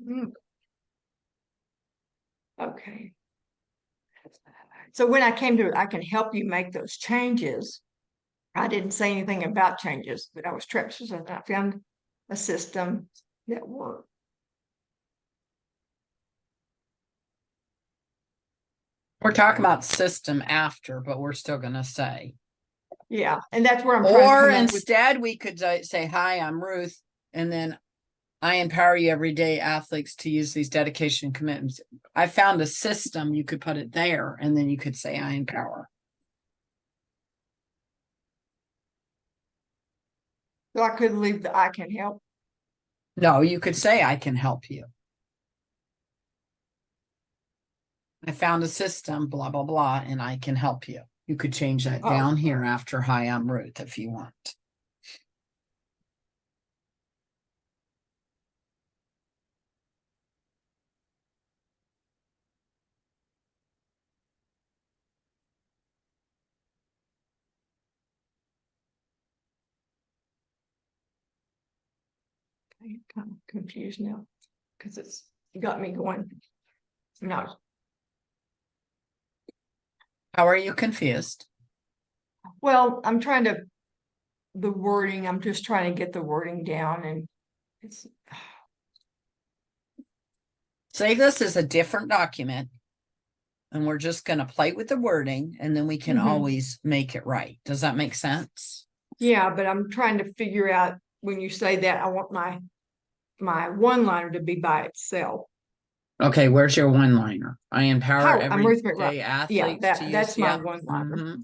Mm, okay. So when I came to, I can help you make those changes. I didn't say anything about changes, but I was trapped. So I found a system that worked. We're talking about system after, but we're still going to say. Yeah, and that's where I'm trying to Or come up with. instead, we could say, hi, I'm Ruth. And then I empower you everyday athletes to use these dedication commitments. I found a system, you could put it there, and then you could say, I empower. So I could leave the I can help. No, you could say, I can help you. I found a system, blah, blah, blah, and I can help you. You could change that down here after hi, I'm Ruth if you want. I'm kind of confused now because it's got me going. No. How are you confused? Well, I'm trying to the wording. I'm just trying to get the wording down, and it's Say this is a different document, and we're just going to play with the wording, and then we can always make it right. Does that make sense? Yeah, but I'm trying to figure out when you say that I want my one-liner to be by itself. Okay, where's your one-liner? I empower everyday athletes to use. That's my one-liner.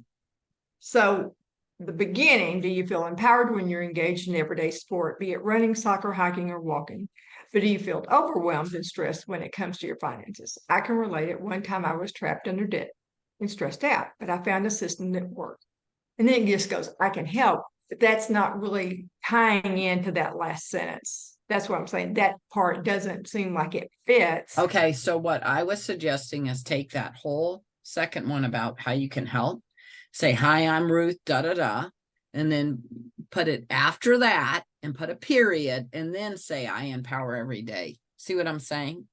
So the beginning, do you feel empowered when you're engaged in everyday sport, be it running, soccer, hiking, or walking? But do you feel overwhelmed and stressed when it comes to your finances? I can relate it. One time I was trapped under debt and stressed out, but I found a system that worked. And then it just goes, I can help, but that's not really tying into that last sentence. That's what I'm saying. That part doesn't seem like it fits. Okay, so what I was suggesting is take that whole second one about how you can help, say, hi, I'm Ruth, da, da, da, and then put it after that and put a period and then say, I empower every day. See what I'm saying?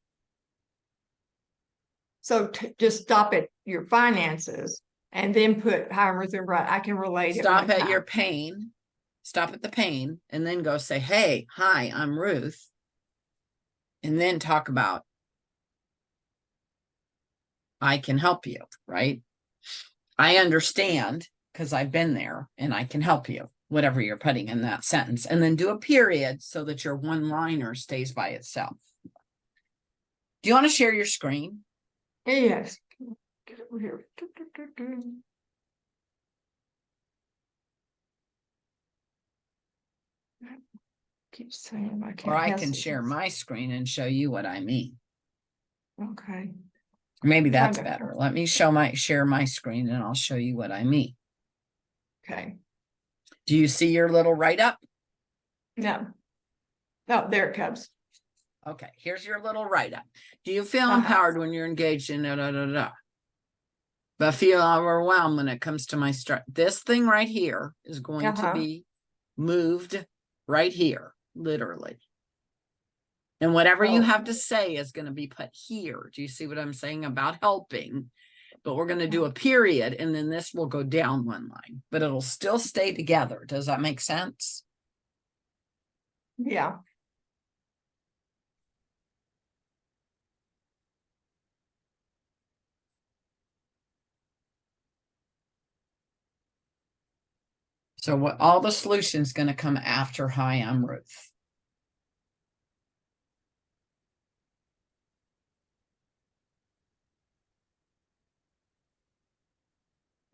So just stop at your finances and then put hi, I'm Ruth and Brian. I can relate it. Stop at your pain. Stop at the pain and then go say, hey, hi, I'm Ruth. And then talk about I can help you, right? I understand because I've been there and I can help you, whatever you're putting in that sentence. And then do a period so that your one-liner stays by itself. Do you want to share your screen? Yes. Get over here. Keep saying I can't. Or I can share my screen and show you what I mean. Okay. Maybe that's better. Let me share my screen and I'll show you what I mean. Okay. Do you see your little write-up? No. Oh, there it comes. Okay, here's your little write-up. Do you feel empowered when you're engaged in but feel overwhelmed when it comes to my stress? This thing right here is going to be moved right here, literally. And whatever you have to say is going to be put here. Do you see what I'm saying about helping? But we're going to do a period, and then this will go down one line, but it'll still stay together. Does that make sense? Yeah. So what all the solutions going to come after hi, I'm Ruth.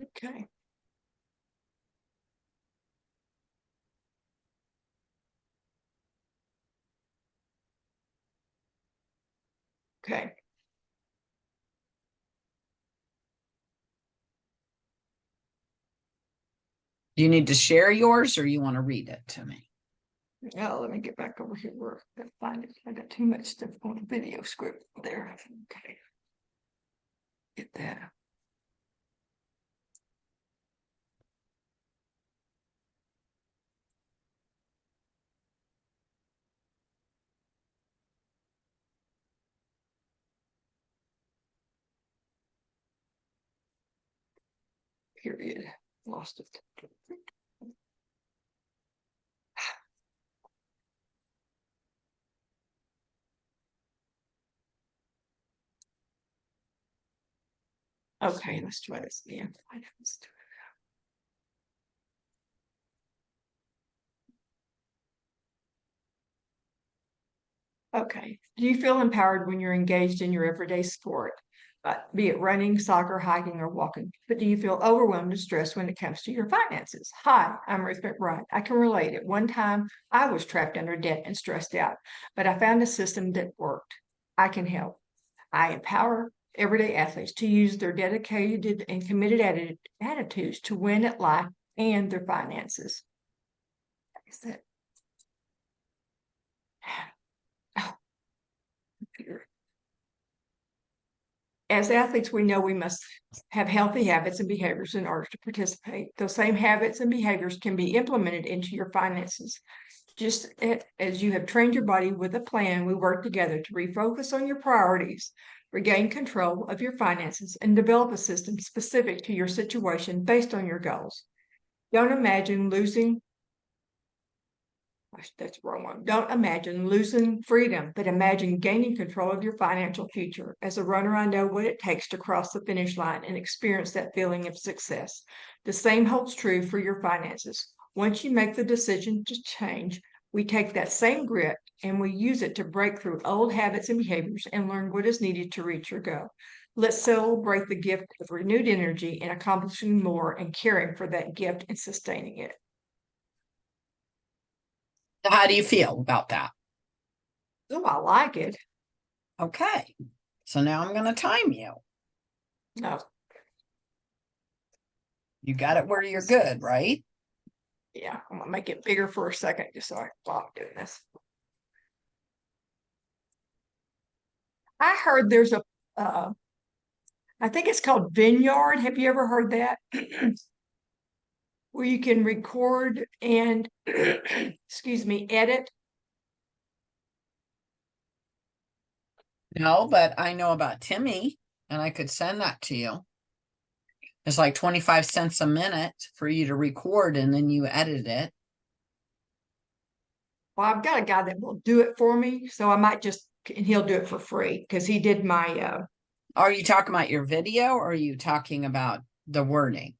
Okay. Okay. Do you need to share yours or you want to read it to me? Now let me get back over here where I can find it. I got too much stuff on the video script there. Okay. Get that. period. Lost it. Okay, let's try this again. Okay. Do you feel empowered when you're engaged in your everyday sport, be it running, soccer, hiking, or walking? But do you feel overwhelmed and stressed when it comes to your finances? Hi, I'm Ruth McBride. I can relate. At one time, I was trapped under debt and stressed out, but I found a system that worked. I can help. I empower everyday athletes to use their dedicated and committed attitudes to win at life and their finances. Is that? Oh, computer. As athletes, we know we must have healthy habits and behaviors in order to participate. Those same habits and behaviors can be implemented into your finances. Just as you have trained your body with a plan, we work together to refocus on your priorities, regain control of your finances, and develop a system specific to your situation based on your goals. Don't imagine losing that's the wrong one. Don't imagine losing freedom, but imagine gaining control of your financial future. As a runner, I know what it takes to cross the finish line and experience that feeling of success. The same holds true for your finances. Once you make the decision to change, we take that same grit and we use it to break through old habits and behaviors and learn what is needed to reach your goal. Let's celebrate the gift of renewed energy in accomplishing more and caring for that gift and sustaining it. How do you feel about that? Oh, I like it. Okay. So now I'm going to time you. No. You got it where you're good, right? Yeah, I'm gonna make it bigger for a second just so I can stop doing this. I heard there's a, I think it's called Vineyard. Have you ever heard that? Where you can record and, excuse me, edit. No, but I know about Timmy, and I could send that to you. It's like 25 cents a minute for you to record, and then you edit it. Well, I've got a guy that will do it for me, so I might just, and he'll do it for free because he did my. Are you talking about your video, or are you talking about the wording?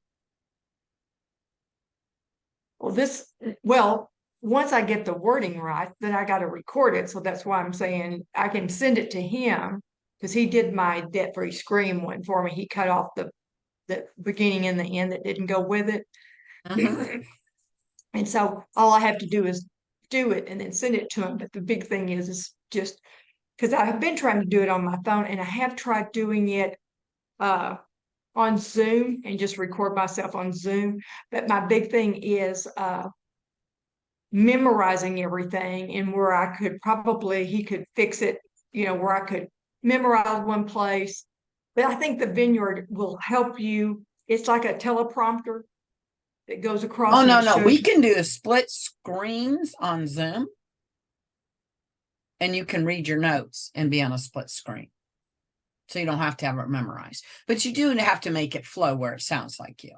Well, once I get the wording right, then I got to record it. So that's why I'm saying I can send it to him because he did my debt-free scream one for me. He cut off the beginning and the end that didn't go with it. Mm-hmm. And so all I have to do is do it and then send it to him. But the big thing is just because I have been trying to do it on my phone and I have tried doing it on Zoom and just record myself on Zoom. But my big thing is memorizing everything and where I could probably, he could fix it, where I could memorize one place. But I think the Vineyard will help you. It's like a teleprompter that goes across Oh, and no, it no. shows We you. can do split screens on Zoom, and you can read your notes and be on a split screen. So you don't have to have it memorized. But you do have to make it flow where it sounds like you.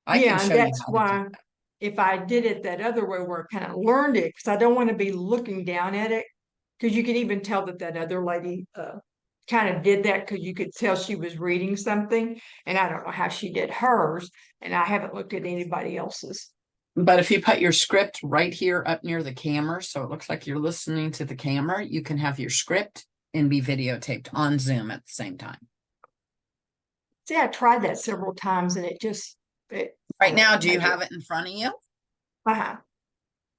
I can And show you that's how to do why that. if I did it that other way where I kind of learned it, because I don't want to be looking down at it, because you can even tell that other lady kind of did that because you could tell she was reading something, and I don't know how she did hers, and I haven't looked at anybody else's. But if you put your script right here up near the camera, so it looks like you're listening to the camera, you can have your script and be videotaped on Zoom at the same time. See, I tried that several times, and right now, do you have it in front of you? Uh-huh.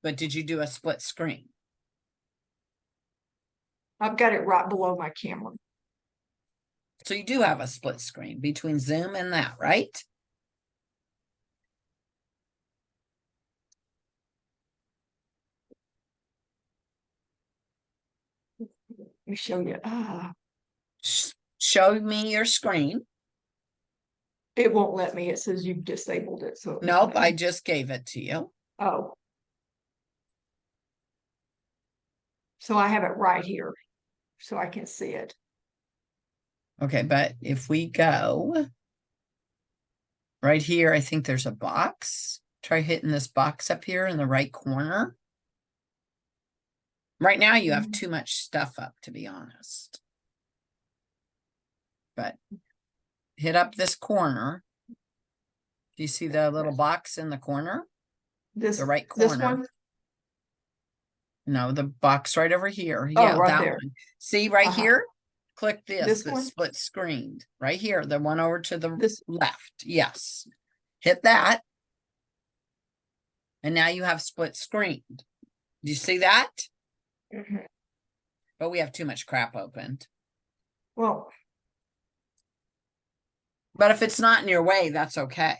But did you do a split screen? I've got it right below my camera. So you do have a split screen between Zoom and that, right? Let me show you. Show me your screen. It won't let me. It says you've disabled it. So nope, I just gave it to you. Oh. So I have it right here so I can see it. Okay, but if we go Right here, I think there's a box. Try hitting this box up here in the right corner. Right now, you have too much stuff up, to be honest. But hit up this corner. Do you see the little box in the corner? The right corner. This one? No, the box right over here. Oh, Yeah, right that there. one. See right here? Click this This one? split screened. Right here, the one over to the This left. Yes. Hit that. And now you have split screened. Do you see that? But we have too much crap opened. Well, but if it's not in your way, that's okay.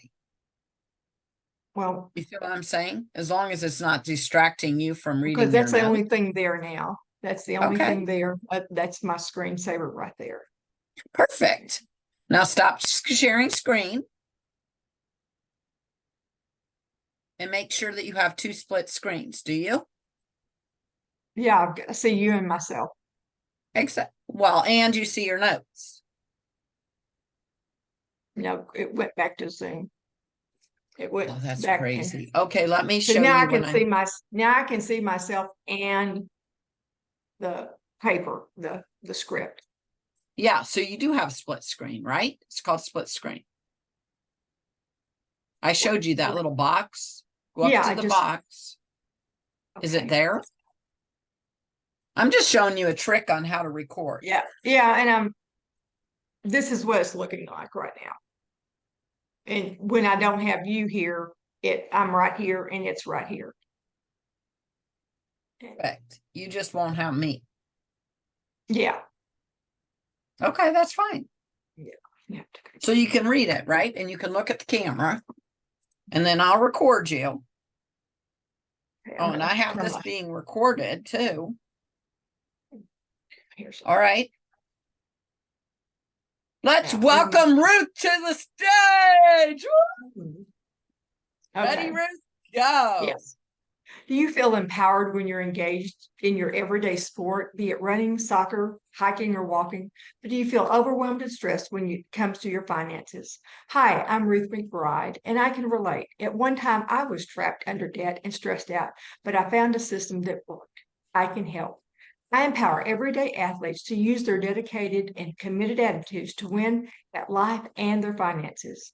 Well, you feel what I'm saying? As long as it's not distracting you from reading. Because that's the only thing there now. That's the only Okay. thing there. That's my screensaver right there. Perfect. Now stop sharing screen. And make sure that you have 2 split screens. Do you? Yeah, I see you and myself. Well, and you see your notes. No, it went back to Zoom. It went that's back crazy. Okay, let me show so now you. Now I can see myself and the paper, the script. Yeah, so you do have split screen, right? It's called split screen. I showed you that little box. Go up to the box. Okay. Is it there? I'm just showing you a trick on how to record. Yeah, and this is what it's looking like right now. And when I don't have you here, I'm right here and it's right here. Correct. You just won't have me. Yeah. Okay, that's fine. Yeah. So you can read it, right? And you can look at the camera. And then I'll record you. Okay, and I have this being recorded too. All right. Let's welcome Ruth to the stage. Ready, Ruth? Go. Yes. Do you feel empowered when you're engaged in your everyday sport, be it running, soccer, hiking, or walking? But do you feel overwhelmed and stressed when it comes to your finances? Hi, I'm Ruth McBride, and I can relate. At one time, I was trapped under debt and stressed out, but I found a system that worked. I can help. I empower everyday athletes to use their dedicated and committed attitudes to win at life and their finances.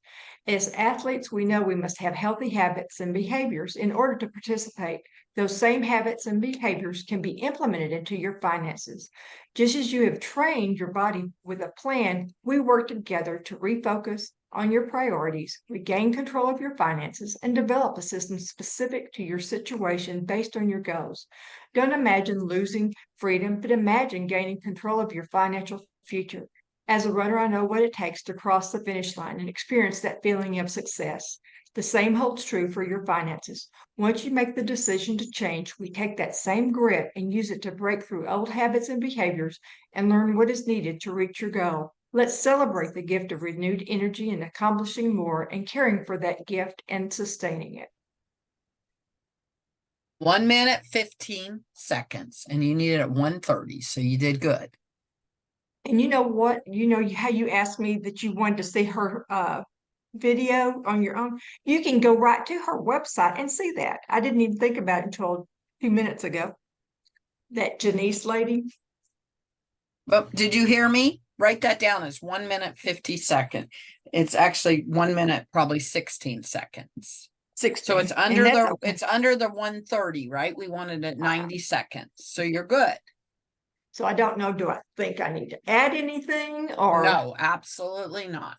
As athletes, we know we must have healthy habits and behaviors in order to participate. Those same habits and behaviors can be implemented into your finances. Just as you have trained your body with a plan, we work together to refocus on your priorities, regain control of your finances, and develop a system specific to your situation based on your goals. Don't imagine losing freedom, but imagine gaining control of your financial future. As a runner, I know what it takes to cross the finish line and experience that feeling of success. The same holds true for your finances. Once you make the decision to change, we take that same grit and use it to break through old habits and behaviors and learn what is needed to reach your goal. Let's celebrate the gift of renewed energy and accomplishing more and caring for that gift and sustaining it. 1 minute, 15 seconds, and you need it at 1:30, so you did good. And you know what? You know how you asked me that you wanted to see her video on your own? You can go right to her website and see that. I didn't even think about it until a few minutes ago. That Janice lady. But did you hear me? Write that down as 1 minute, 50 seconds. It's actually 1 minute, probably 16 seconds. 16. So it's under it's under the 1:30, right? We wanted it 90 seconds. So you're good. So I don't know, do I think I need to add anything or? No, absolutely not.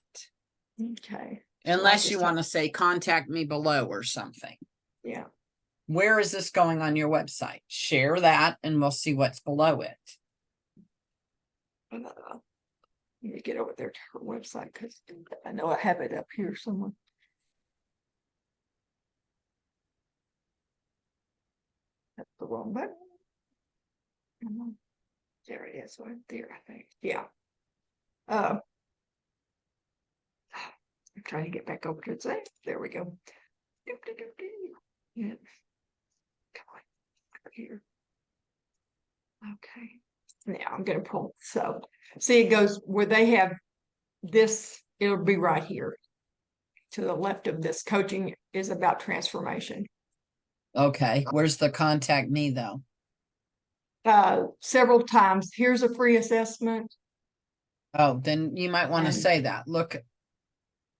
Okay. Unless you want to say contact me below or something. Yeah. Where is this going on your website? Share that and we'll see what's below it. Let me get over there to her website because I know I have it up here somewhere. That's the wrong button. There it is, right there, I think. Yeah. I'm trying to get back over to it. There we go. Yeah. Come on, over here. Okay. Now I'm going to pull. So see, it goes where they have this. It'll be right here. to the left of this, coaching is about transformation. Okay, where's the contact me though? Several times, here's a free assessment. Oh, then you might want to And- say that. Look,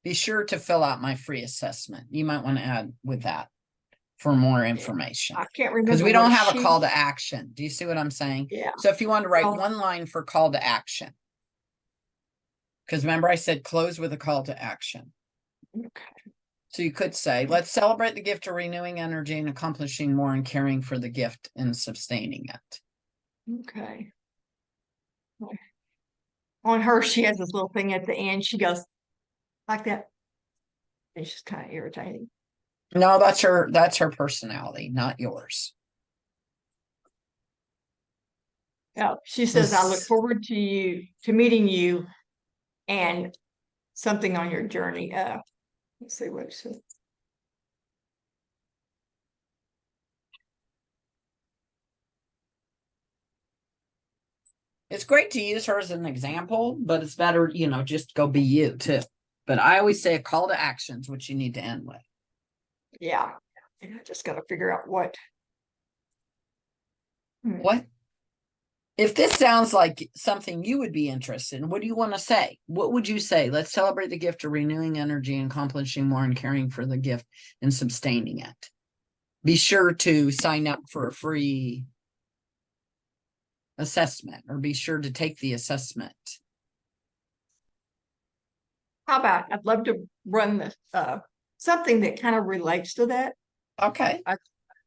be sure to fill out my free assessment. You might want to add with that for more information. I can't remember. Because we don't what have a she- call to action. Do you see what I'm saying? Yeah. So if you want to write Well- one line for call to action. Because remember I said close with a call to action. Okay. So you could say, let's celebrate the gift of renewing energy and accomplishing more and caring for the gift and sustaining it. Okay. On her, she has this little thing at the end. She goes like that. It's just kind of irritating. No, that's her personality, not yours. Oh, she says, I look forward to meeting you and something on your journey. Let's see what it says. It's great to use her as an example, but it's better, just go be you too. But I always say a call to action is what you need to end with. Yeah. I just got to figure out what. What? If this sounds like something you would be interested in, what do you want to say? What would you say? Let's celebrate the gift of renewing energy and accomplishing more and caring for the gift and sustaining it. Be sure to sign up for a free assessment, or be sure to take the assessment. How about I'd love to run this something that kind of relates to that. Okay.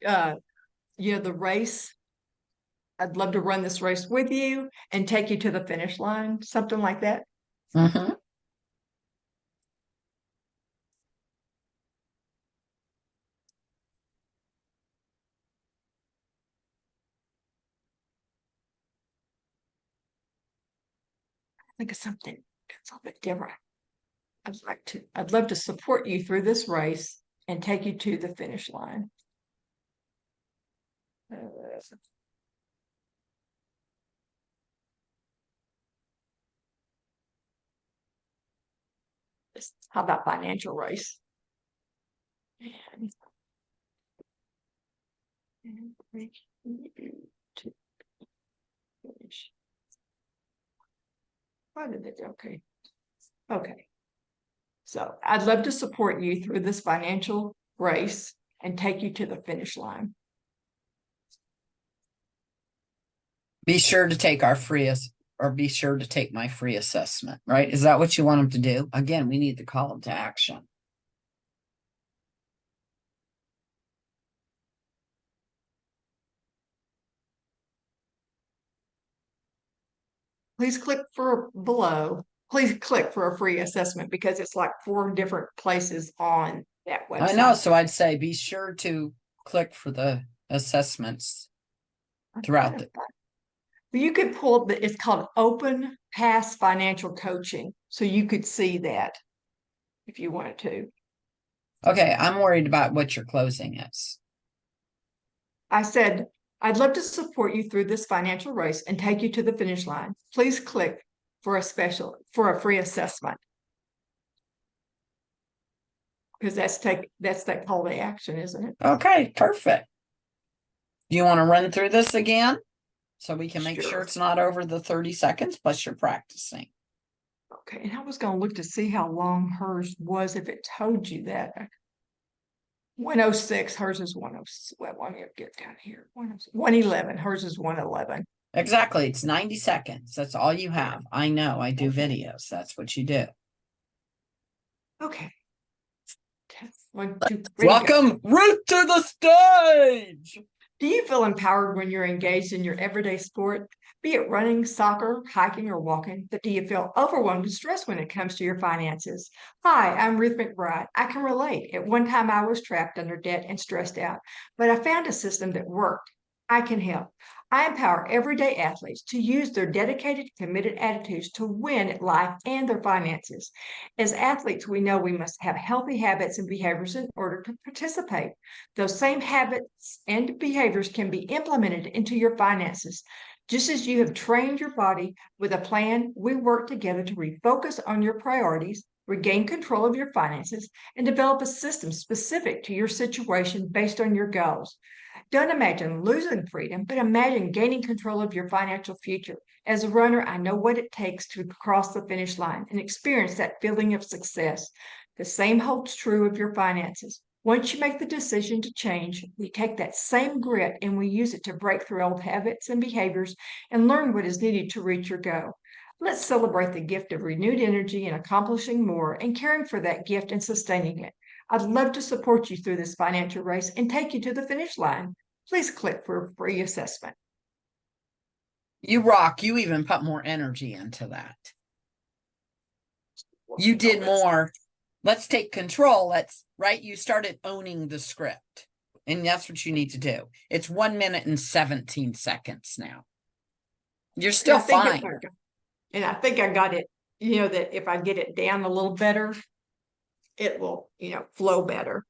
The race. I'd love to run this race with you and take you to the finish line, something like that. Mm-hmm. I think of something that's a little bit different. I'd love to support you through this race and take you to the finish line. How about financial race? Why did it? Okay. Okay. So I'd love to support you through this financial race and take you to the finish line. Be sure to take be sure to take my free assessment, right? Is that what you want them to do? Again, we need to call them to action. Please click below. Please click for a free assessment because it's like 4 different places on that website. I know. So I'd say be sure to click for the assessments throughout the. You could pull it's called Open Pass Financial Coaching. So you could see that if you wanted to. Okay, I'm worried about what your closing is. I said, I'd love to support you through this financial race and take you to the finish line. Please click for a free assessment. Because that's that call to action, isn't it? Okay, perfect. Do you want to run through this again so we can make sure it's not over the 30 seconds plus you're practicing? Okay, and I was going to look to see how long hers was if it told you that. 106, hers is 106. Well, let me get down here. 111, hers is 111. Exactly. It's 90 seconds. That's all you have. I know. I do videos. That's what you do. Okay. 1, 2, 3. Welcome, Ruth, to the stage. Do you feel empowered when you're engaged in your everyday sport, be it running, soccer, hiking, or walking? But do you feel overwhelmed and stressed when it comes to your finances? Hi, I'm Ruth McBride. I can relate. At one time, I was trapped under debt and stressed out, but I found a system that worked. I can help. I empower everyday athletes to use their dedicated, committed attitudes to win at life and their finances. As athletes, we know we must have healthy habits and behaviors in order to participate. Those same habits and behaviors can be implemented into your finances. Just as you have trained your body with a plan, we work together to refocus on your priorities, regain control of your finances, and develop a system specific to your situation based on your goals. Don't imagine losing freedom, but imagine gaining control of your financial future. As a runner, I know what it takes to cross the finish line and experience that feeling of success. The same holds true of your finances. Once you make the decision to change, we take that same grit and we use it to break through old habits and behaviors and learn what is needed to reach your goal. Let's celebrate the gift of renewed energy and accomplishing more and caring for that gift and sustaining it. I'd love to support you through this financial race and take you to the finish line. Please click for a free assessment. You rock. You even put more energy into that. You did more. Let's take control. Right. You started owning the script. And that's what you need to do. It's 1 minute and 17 seconds now. You're still fine. And I think I got it, that if I get it down a little better, it will, flow better.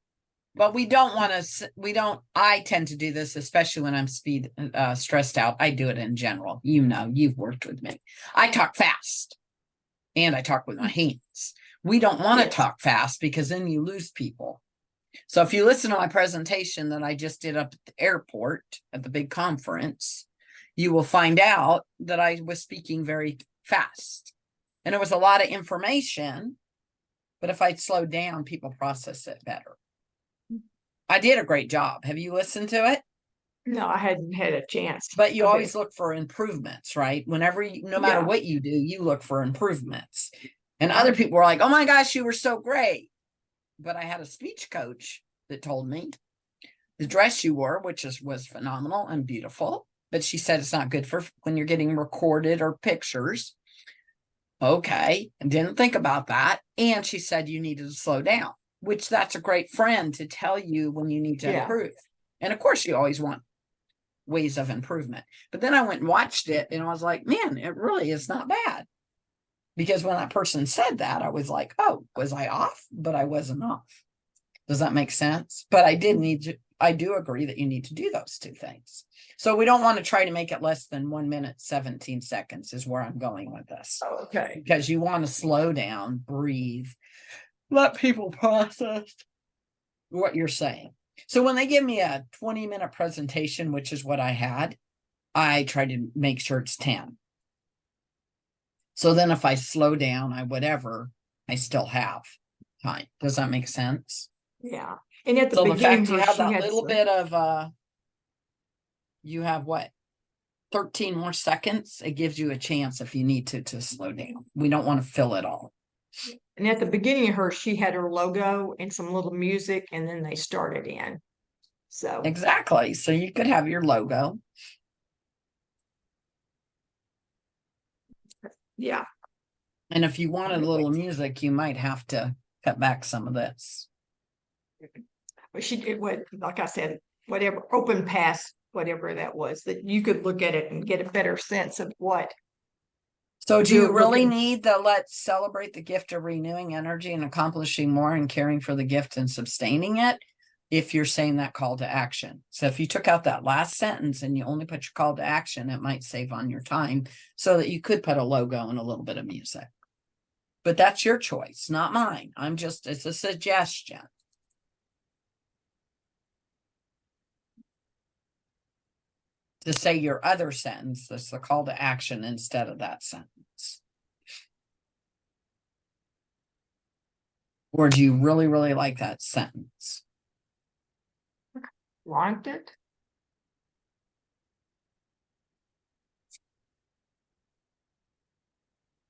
But we don't want to, I tend to do this, especially when I'm stressed out. I do it in general. You've worked with me. I talk fast and I talk with my hands. We don't want to talk fast because then you lose people. So if you listen to my presentation that I just did up at the airport at the big conference, you will find out that I was speaking very fast and it was a lot of information, but if I'd slowed down, people process it better. I did a great job. Have you listened to it? No, I hadn't had a chance. But you always look for improvements, right? No matter what you do, you look for improvements. And other people were like, oh my gosh, you were so great. But I had a speech coach that told me the dress you wore, which was phenomenal and beautiful. But she said it's not good for when you're getting recorded or pictures. Okay. I didn't think about that. And she said you needed to slow down, which that's a great friend to tell you when you need to improve. And of course, you always want ways of improvement. But then I went and watched it and I was like, man, it really is not bad. Because when that person said that, I was like, oh, was I off? But I wasn't off. Does that make sense? But I do agree that you need to do those two things. So we don't want to try to make it less than 1 minute, 17 seconds is where I'm going with this. Okay. Because you want to slow down, breathe, let people process what you're saying. So when they give me a 20-minute presentation, which is what I had, I try to make sure it's 10. So then if I slow down, I still have time. Does that make sense? Yeah. And at the beginning, the fact you have that little bit of, you have what? 13 more seconds. It gives you a chance if you need to slow down. We don't want to fill it all. And at the beginning of she had her logo and some little music, and then they started in. So exactly. So you could have your logo. Yeah. And if you wanted a little music, you might have to cut back some of this. But she did like I said, whatever open pass, whatever that was, that you could look at it and get a better sense of what. So do you really need the let's celebrate the gift of renewing energy and accomplishing more and caring for the gift and sustaining it? If you're saying that call to action. So if you took out that last sentence and you only put your call to action, it might save on your time so that you could put a logo and a little bit of music. But that's your choice, not mine. It's a suggestion. To say your other sentence, that's the call to action instead of that sentence. Or do you really, really like that sentence? Liked it.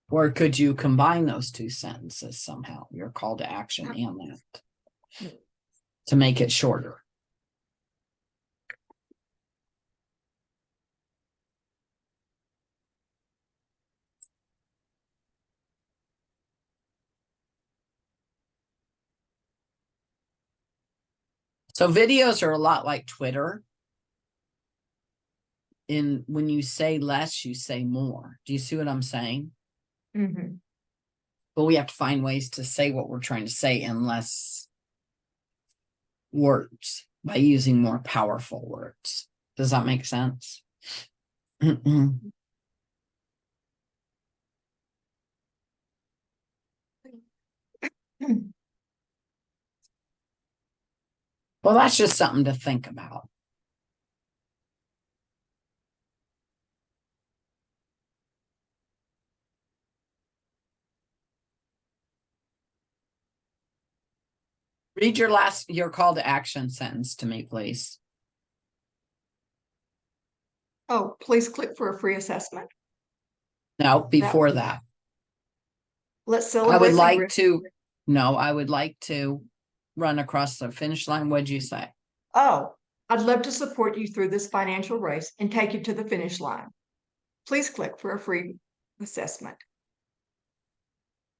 Or could you combine those two sentences somehow, your call to action and that, to make it shorter? So videos are a lot like Twitter. When you say less, you say more. Do you see what I'm saying? Mm-hmm. But we have to find ways to say what we're trying to say in less words by using more powerful words. Does that make sense? Well, that's just something to think about. Read your call to action sentence to me, please. Oh, please click for a free assessment. No, before that. Let's celebrate. I would like to run across the finish line. What'd you say? Oh, I'd love to support you through this financial race and take you to the finish line. Please click for a free assessment.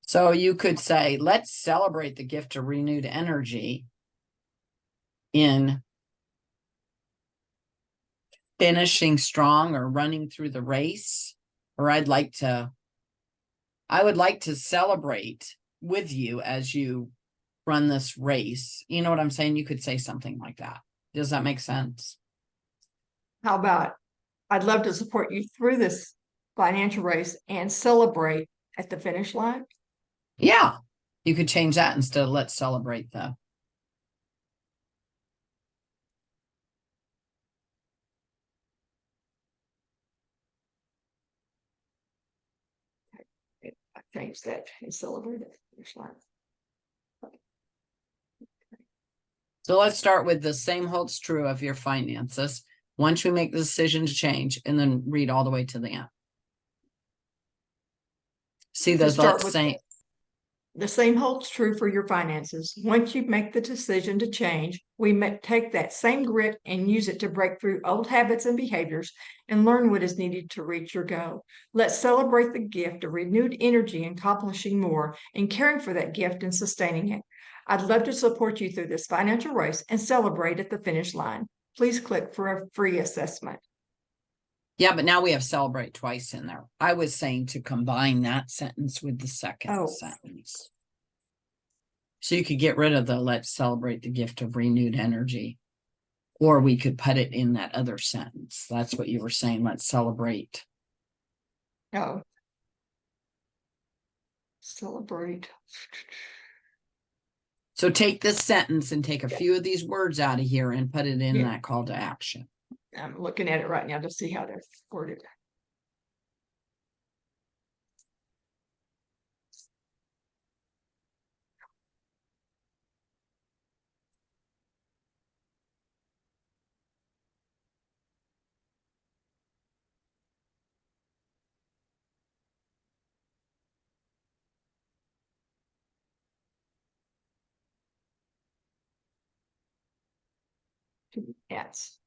So you could say, let's celebrate the gift of renewed energy in finishing strong or running through the race. Or I would like to celebrate with you as you run this race. You know what I'm saying? You could say something like that. Does that make sense? How about, I'd love to support you through this financial race and celebrate at the finish line. Yeah, you could change that instead of let's celebrate the. I changed that and celebrate at the finish line. So let's start with the same holds true of your finances. Once we make the decision to change, and then read all the way to the end. See, the same holds true for your finances. Once you make the decision to change, we take that same grit and use it to break through old habits and behaviors and learn what is needed to reach your goal. Let's celebrate the gift of renewed energy and accomplishing more and caring for that gift and sustaining it. I'd love to support you through this financial race and celebrate at the finish line. Please click for a free assessment. Yeah, but now we have celebrate twice in there. I was saying to combine that sentence with the second sentence. So you could get rid of the let's celebrate the gift of renewed energy. Or we could put it in that other sentence. That's what you were saying. Let's celebrate. Oh. Celebrate. So take this sentence and take a few of these words out of here and put it in that call to action. I'm looking at it right now to see how they're worded. Yes.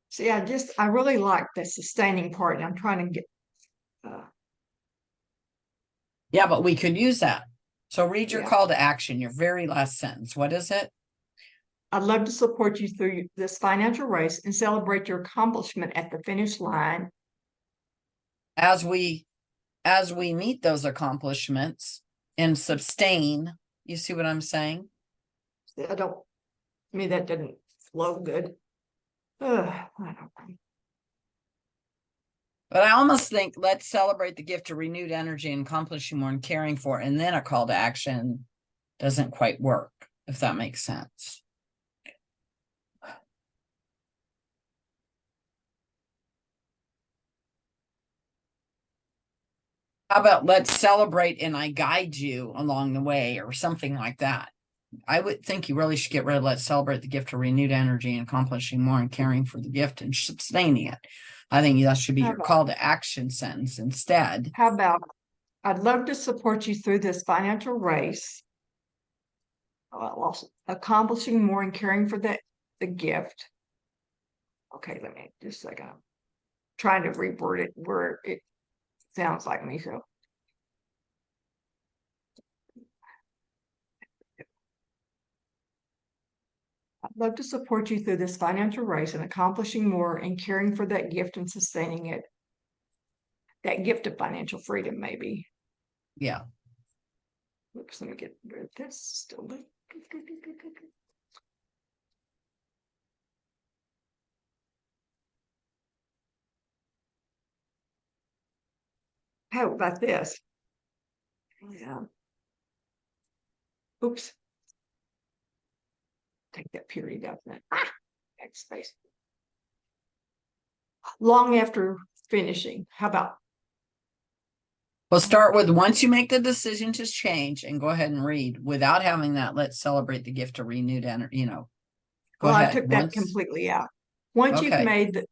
See, I really like the sustaining part. I'm trying to get. Yeah, but we could use that. So read your call to action, your very last sentence. What is it? I'd love to support you through this financial race and celebrate your accomplishment at the finish line. As we meet those accomplishments and sustain, you see what I'm saying? To me, that didn't flow good. I don't know. But I almost think let's celebrate the gift of renewed energy and accomplishing more and caring for, and then a call to action doesn't quite work, if that makes sense. How about let's celebrate and I guide you along the way or something like that. I would think you really should get rid of let's celebrate the gift of renewed energy and accomplishing more and caring for the gift and sustaining it. I think that should be your call to action sentence instead. How about I'd love to support you through this financial race, accomplishing more and caring for the gift. Okay, let me just a second. I'm trying to reword it where it sounds like me. So I'd love to support you through this financial race and accomplishing more and caring for that gift and sustaining it. That gift of financial freedom, maybe. Yeah. Oops, let me get rid of this. Still. How about this? Yeah. Oops. Take that period out then. Backspace. Long after finishing. How about? We'll start with once you make the decision to change, and go ahead and read without having that. Let's celebrate the gift of renewed energy. Go Well, I ahead. took that completely out. Once you've Okay.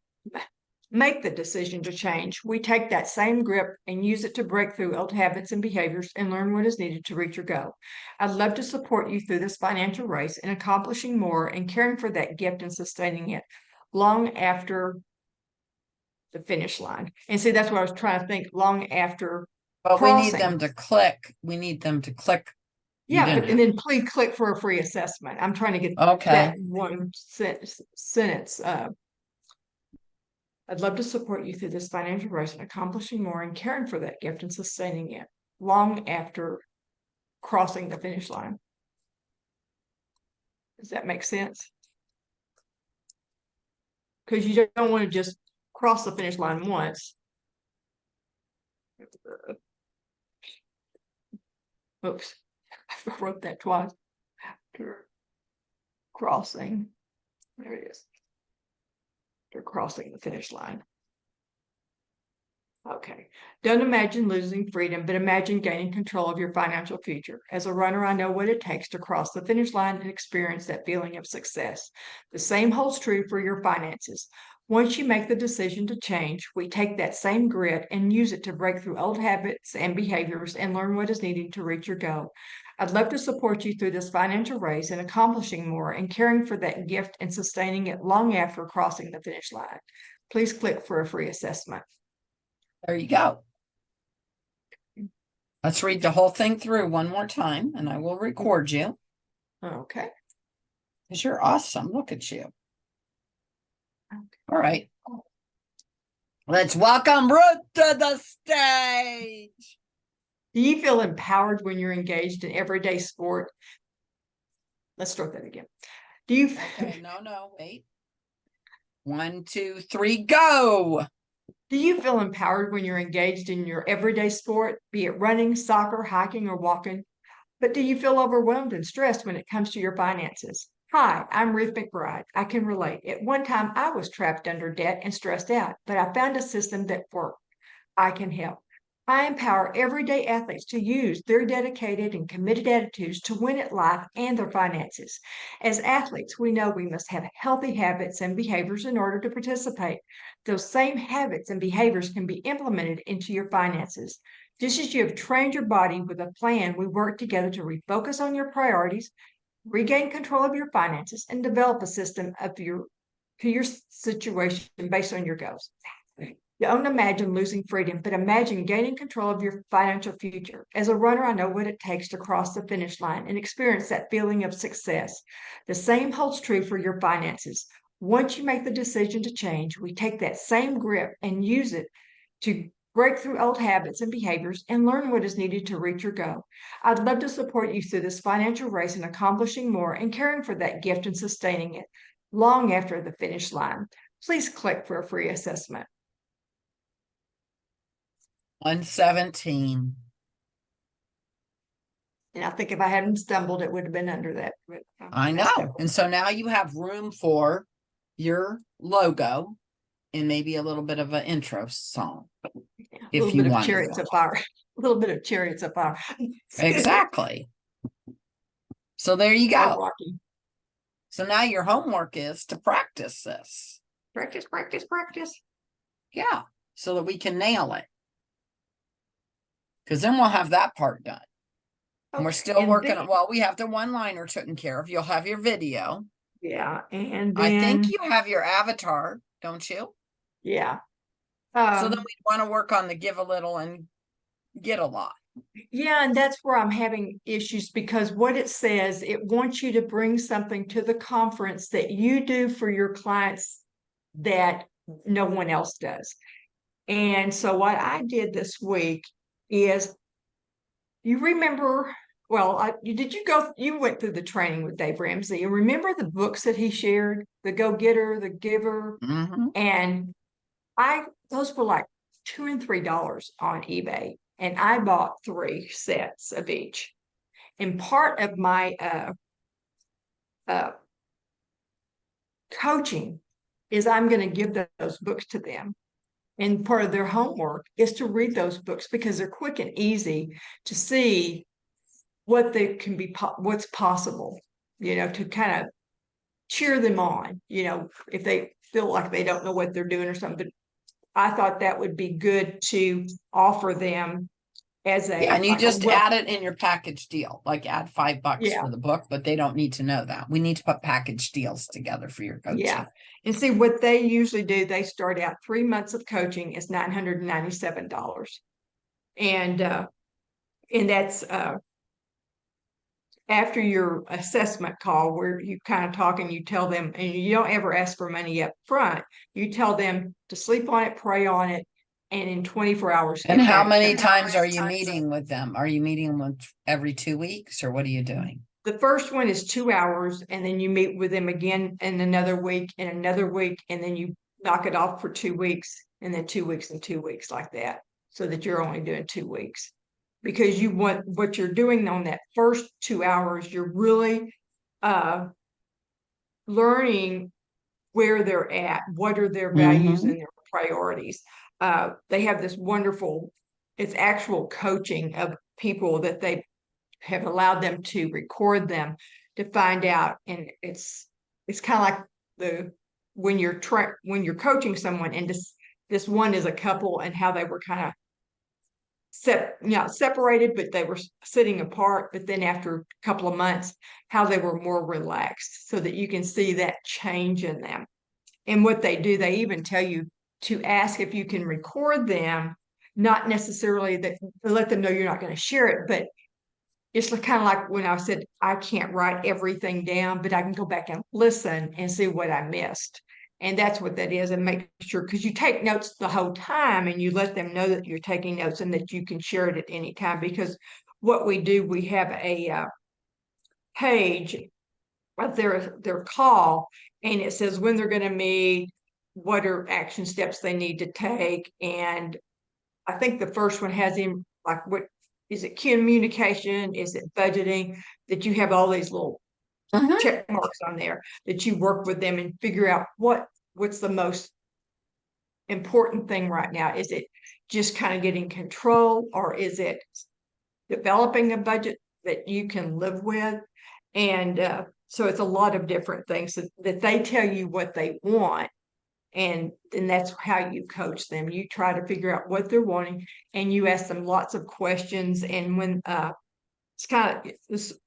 make the decision to change, we take that same grip and use it to break through old habits and behaviors and learn what is needed to reach your goal. I'd love to support you through this financial race in accomplishing more and caring for that gift and sustaining it long after the finish line. And see, that's what I was trying to think, long after But we need them crossing. to click. We need them to click. Yeah, and then please click for a free assessment. I'm trying to get that Okay. one sentence. I'd love to support you through this financial race and accomplishing more and caring for that gift and sustaining it long after crossing the finish line. Does that make sense? Because you don't want to just cross the finish line once. Oops, I wrote that twice. Crossing. There it is. They're crossing the finish line. Okay. Don't imagine losing freedom, but imagine gaining control of your financial future. As a runner, I know what it takes to cross the finish line and experience that feeling of success. The same holds true for your finances. Once you make the decision to change, we take that same grit and use it to break through old habits and behaviors and learn what is needed to reach your goal. I'd love to support you through this financial race and accomplishing more and caring for that gift and sustaining it long after crossing the finish line. Please click for a free assessment. There you go. Let's read the whole thing through one more time, and I will record you. Okay. Because you're awesome. Look at you. Okay. All right. Let's welcome Ruth to the stage. Do you feel empowered when you're engaged in everyday sport? Let's start that again. Do you? Okay, no, wait. 1, 2, 3, go. Do you feel empowered when you're engaged in your everyday sport, be it running, soccer, hiking, or walking? But do you feel overwhelmed and stressed when it comes to your finances? Hi, I'm Ruth McBride. I can relate. At one time, I was trapped under debt and stressed out, but I found a system that worked. I can help. I empower everyday athletes to use their dedicated and committed attitudes to win at life and their finances. As athletes, we know we must have healthy habits and behaviors in order to participate. Those same habits and behaviors can be implemented into your finances. Just as you have trained your body with a plan, we work together to refocus on your priorities, regain control of your finances, and develop a system to your situation based on your goals. Don't imagine losing freedom, but imagine gaining control of your financial future. As a runner, I know what it takes to cross the finish line and experience that feeling of success. The same holds true for your finances. Once you make the decision to change, we take that same grip and use it to break through old habits and behaviors and learn what is needed to reach your goal. I'd love to support you through this financial race and accomplishing more and caring for that gift and sustaining it long after the finish line. Please click for a free assessment. 117. And I think if I hadn't stumbled, it would have been under that. I know. And so now you have room for your logo and maybe a little bit of an intro song. If you want Chariots of Fire. A little bit of Chariots of Fire. Exactly. So there you go. So now your homework is to practice this. Practice, practice, practice. Yeah. So that we can nail it. Because then we'll have that part done. Okay. And we're still working on, well, we have the one-liner taken care of. You'll have your video. Yeah. And then I think you have your avatar, don't you? Yeah. So then we want to work on the give a little and get a lot. Yeah, and that's where I'm having issues because what it says, it wants you to bring something to the conference that you do for your clients that no one else does. And so what I did this week is, you remember, well, you went through the training with Dave Ramsey. You remember the books that he shared, The Go-Getter, The Giver, and those were like $2 and $3 on eBay. and I bought 3 sets of each. And part of my coaching is I'm going to give those books to them. And part of their homework is to read those books because they're quick and easy to see what they can be, what's possible, to kind of cheer them on, if they feel like they don't know what they're doing or something. But I thought that would be good to offer them as and you just add it in your package deal, like add $5 for the book, but they don't need to know that. We need to put package deals together for your coaching. Yeah. And see what they usually do. They start out 3 months of coaching is $997. And that's after your assessment call, where you kind of talk and you tell them, and you don't ever ask for money up front. You tell them to sleep on it, pray on it, and in 24 hours. And how many times are you meeting with them? Are you meeting with every 2 weeks, or what are you doing? The first one is 2 hours, and then you meet with them again in another week and another week, and then you knock it off for 2 weeks, and then 2 weeks and 2 weeks like that, so that you're only doing 2 weeks. Because you want what you're doing on that first 2 hours, you're really learning where they're at, what are their values and their priorities. They have this wonderful, it's actual coaching of people that they have allowed them to record them to find out. And it's kind of like when you're coaching someone, and this one is a couple, and how they were kind of separated, but they were sitting apart. But then after a couple of months, how they were more relaxed, so that you can see that change in them. And what they do, they even tell you to ask if you can record them, not necessarily that let them know you're not going to share it, but it's kind of like when I said, I can't write everything down, but I can go back and listen and see what I missed. And that's what that is. And make sure, because you take notes the whole time, and you let them know that you're taking notes and that you can share it at any time. Because what we do, we have a page of their call, and it says when they're going to meet, what are action steps they need to take. And I think the first one has him like, what is it, communication? Is it budgeting? That you have all these little check marks on there, that you work with them and figure out what's the most important thing right now. Is it just kind of getting control, or is it developing a budget that you can live with? And so it's a lot of different things that they tell you what they want. And that's how you coach them. You try to figure out what they're wanting, and you ask them lots of questions. And when it's kind of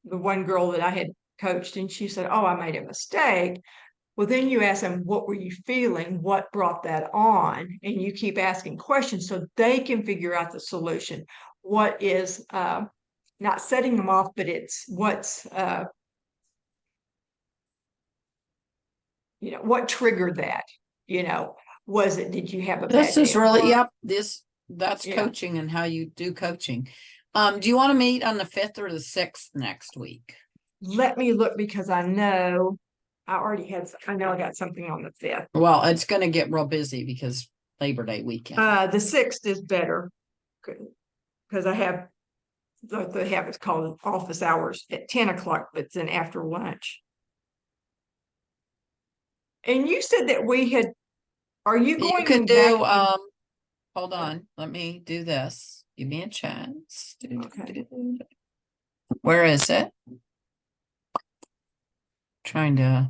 the one girl that I had coached, and she said, "Oh, I made a mistake." Well, then you ask them, "What were you feeling? What brought that on?" And you keep asking questions so they can figure out the solution. What is not setting them off, but it's what's what triggered that. Was it, did you have a bad day? This is really, yep, that's coaching and how you do coaching. Do you want to meet on the 5th or the 6th next week? Let me look, because I know I got something on the 5th. Well, it's going to get real busy because Labor Day weekend. The 6th is better, because they have it's called office hours at 10 o'clock, but it's an after lunch. And you said that are you going you could do hold on, let me do this, give me a chance. Okay. Where is it? Trying to